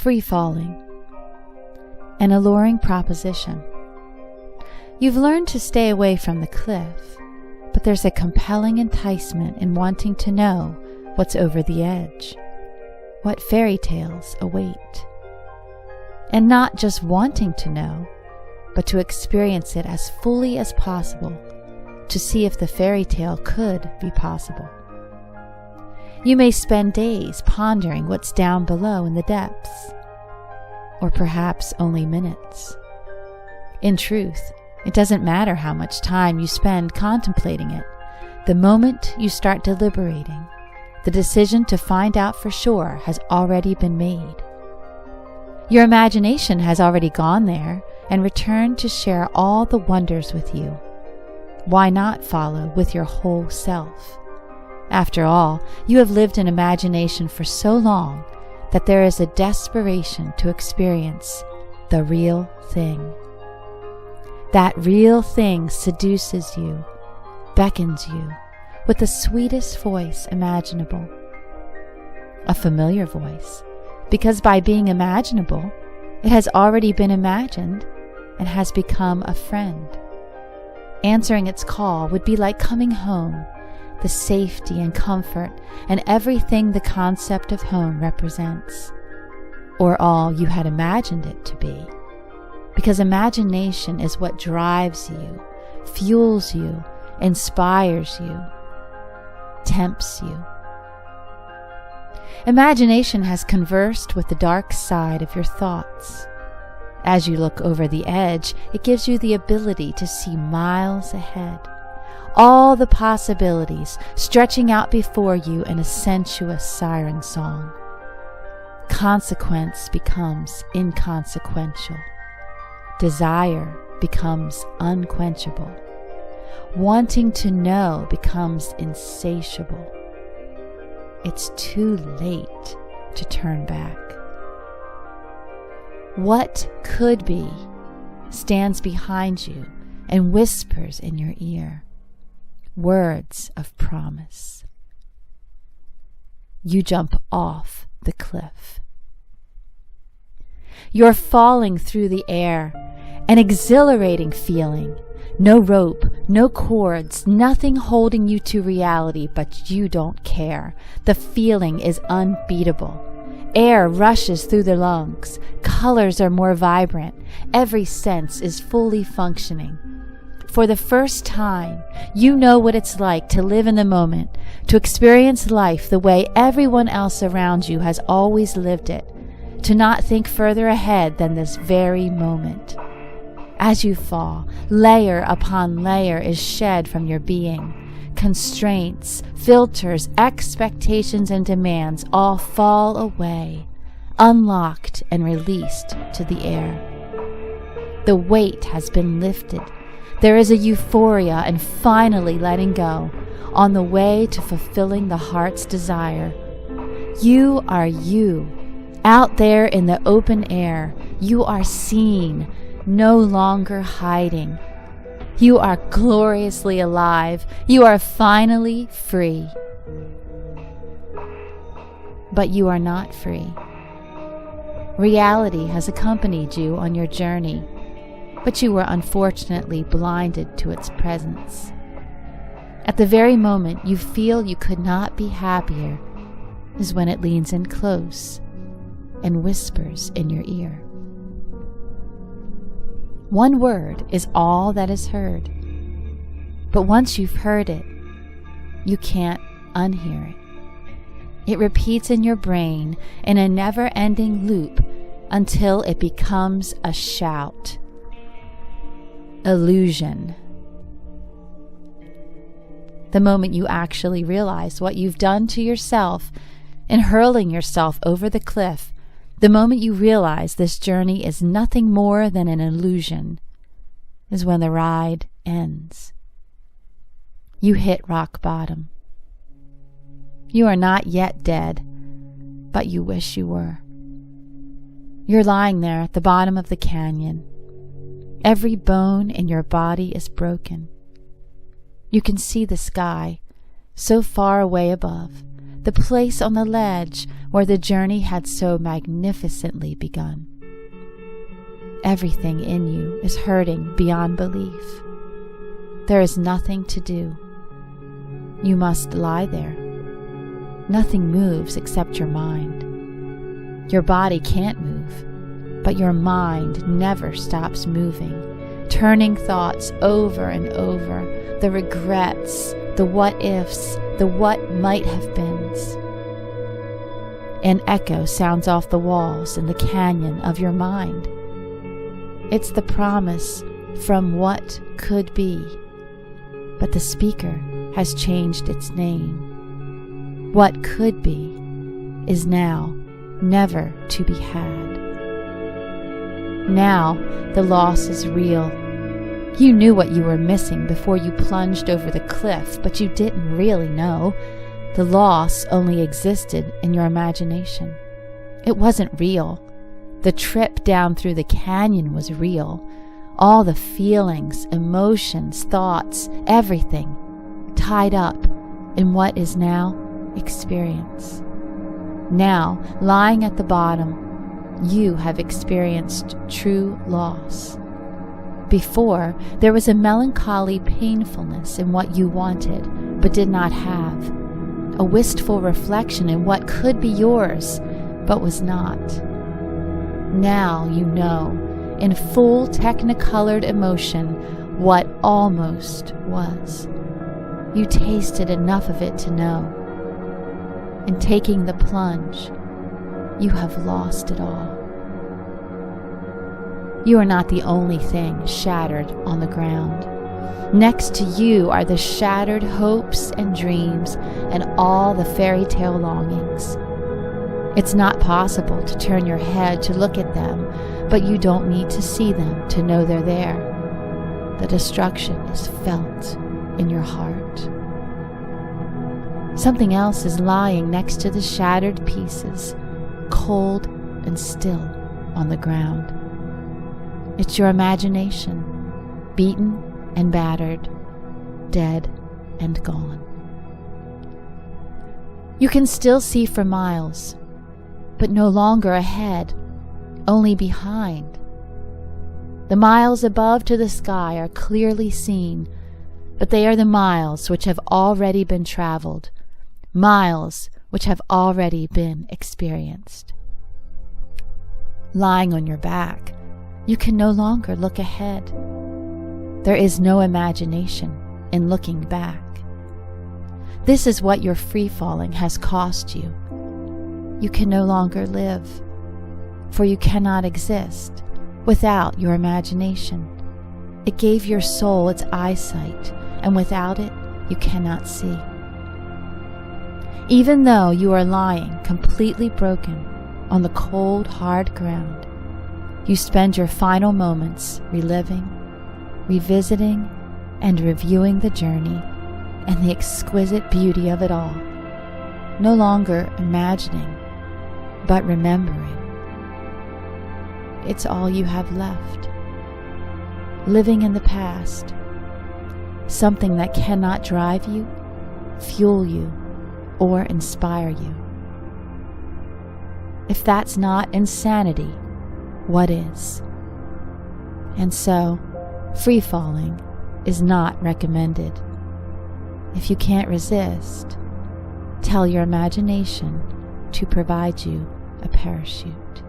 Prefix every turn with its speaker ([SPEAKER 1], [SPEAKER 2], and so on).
[SPEAKER 1] Freefalling. An alluring proposition. You've learned to stay away from the cliff, but there's a compelling enticement in wanting to know what's over the edge, what fairy tales await. And not just wanting to know, but to experience it as fully as possible, to see if the fairy tale could be possible. You may spend days pondering what's down below in the depths, or perhaps only minutes. In truth, it doesn't matter how much time you spend contemplating it. The moment you start deliberating, the decision to find out for sure has already been made. Your imagination has already gone there and returned to share all the wonders with you. Why not follow with your whole self? After all, you have lived in imagination for so long that there is a desperation to experience the real thing. That real thing seduces you, beckons you, with the sweetest voice imaginable. A familiar voice, because by being imaginable, it has already been imagined and has become a friend. Answering its call would be like coming home, the safety and comfort and everything the concept of home represents, or all you had imagined it to be. Because imagination is what drives you, fuels you, inspires you, tempts you. Imagination has conversed with the dark side of your thoughts. As you look over the edge, it gives you the ability to see miles ahead, all the possibilities stretching out before you in a sensuous siren song. Consequence becomes inconsequential. Desire becomes unquenchable. Wanting to know becomes insatiable. It's too late to turn back. What could be stands behind you and whispers in your ear words of promise. You jump off the cliff. You're falling through the air, an exhilarating feeling. No rope, no cords, nothing holding you to reality, but you don't care. The feeling is unbeatable. Air rushes through the lungs. Colors are more vibrant. Every sense is fully functioning. For the first time, you know what it's like to live in the moment, to experience life the way everyone else around you has always lived it, to not think further ahead than this very moment. As you fall, layer upon layer is shed from your being. Constraints, filters, expectations, and demands all fall away, unlocked and released to the air. The weight has been lifted. There is a euphoria and finally letting go, on the way to fulfilling the heart's desire. You are you. Out there in the open air, you are seen, no longer hiding. You are gloriously alive. You are finally free. But you are not free. Reality has accompanied you on your journey, but you were unfortunately blinded to its presence. At the very moment you feel you could not be happier is when it leans in close and whispers in your ear. One word is all that is heard, but once you've heard it, you can't unhear it. It repeats in your brain in a never-ending loop until it becomes a shout. Illusion. The moment you actually realize what you've done to yourself in hurling yourself over the cliff, the moment you realize this journey is nothing more than an illusion, is when the ride ends. You hit rock bottom. You are not yet dead, but you wish you were. You're lying there at the bottom of the canyon. Every bone in your body is broken. You can see the sky, so far away above, the place on the ledge where the journey had so magnificently begun. Everything in you is hurting beyond belief. There is nothing to do. You must lie there. Nothing moves except your mind. Your body can't move, but your mind never stops moving, turning thoughts over and over, the regrets, the what-ifs, the what might have beens. An echo sounds off the walls in the canyon of your mind. It's the promise from what could be, but the speaker has changed its name. What could be is now never to be had. Now the loss is real. You knew what you were missing before you plunged over the cliff, but you didn't really know. The loss only existed in your imagination. It wasn't real. The trip down through the canyon was real. All the feelings, emotions, thoughts, everything tied up in what is now experience. Now, lying at the bottom, you have experienced true loss. Before, there was a melancholy painfulness in what you wanted but did not have, a wistful reflection in what could be yours but was not. Now you know, in full technicolored emotion, what almost was. You tasted enough of it to know. In taking the plunge, you have lost it all. You are not the only thing shattered on the ground. Next to you are the shattered hopes and dreams and all the fairy tale longings. It's not possible to turn your head to look at them, but you don't need to see them to know they're there. The destruction is felt in your heart. Something else is lying next to the shattered pieces, cold and still on the ground. It's your imagination, beaten and battered, dead and gone. You can still see for miles, but no longer ahead, only behind. The miles above to the sky are clearly seen, but they are the miles which have already been traveled, miles which have already been experienced. Lying on your back, you can no longer look ahead. There is no imagination in looking back. This is what your free-falling has cost you. You can no longer live, for you cannot exist without your imagination. It gave your soul its eyesight, and without it, you cannot see. Even though you are lying completely broken on the cold, hard ground, you spend your final moments reliving, revisiting, and reviewing the journey and the exquisite beauty of it all, no longer imagining, but remembering. It's all you have left. Living in the past, something that cannot drive you, fuel you, or inspire you. If that's not insanity, what is? And so, free-falling is not recommended. If you can't resist, tell your imagination to provide you a parachute.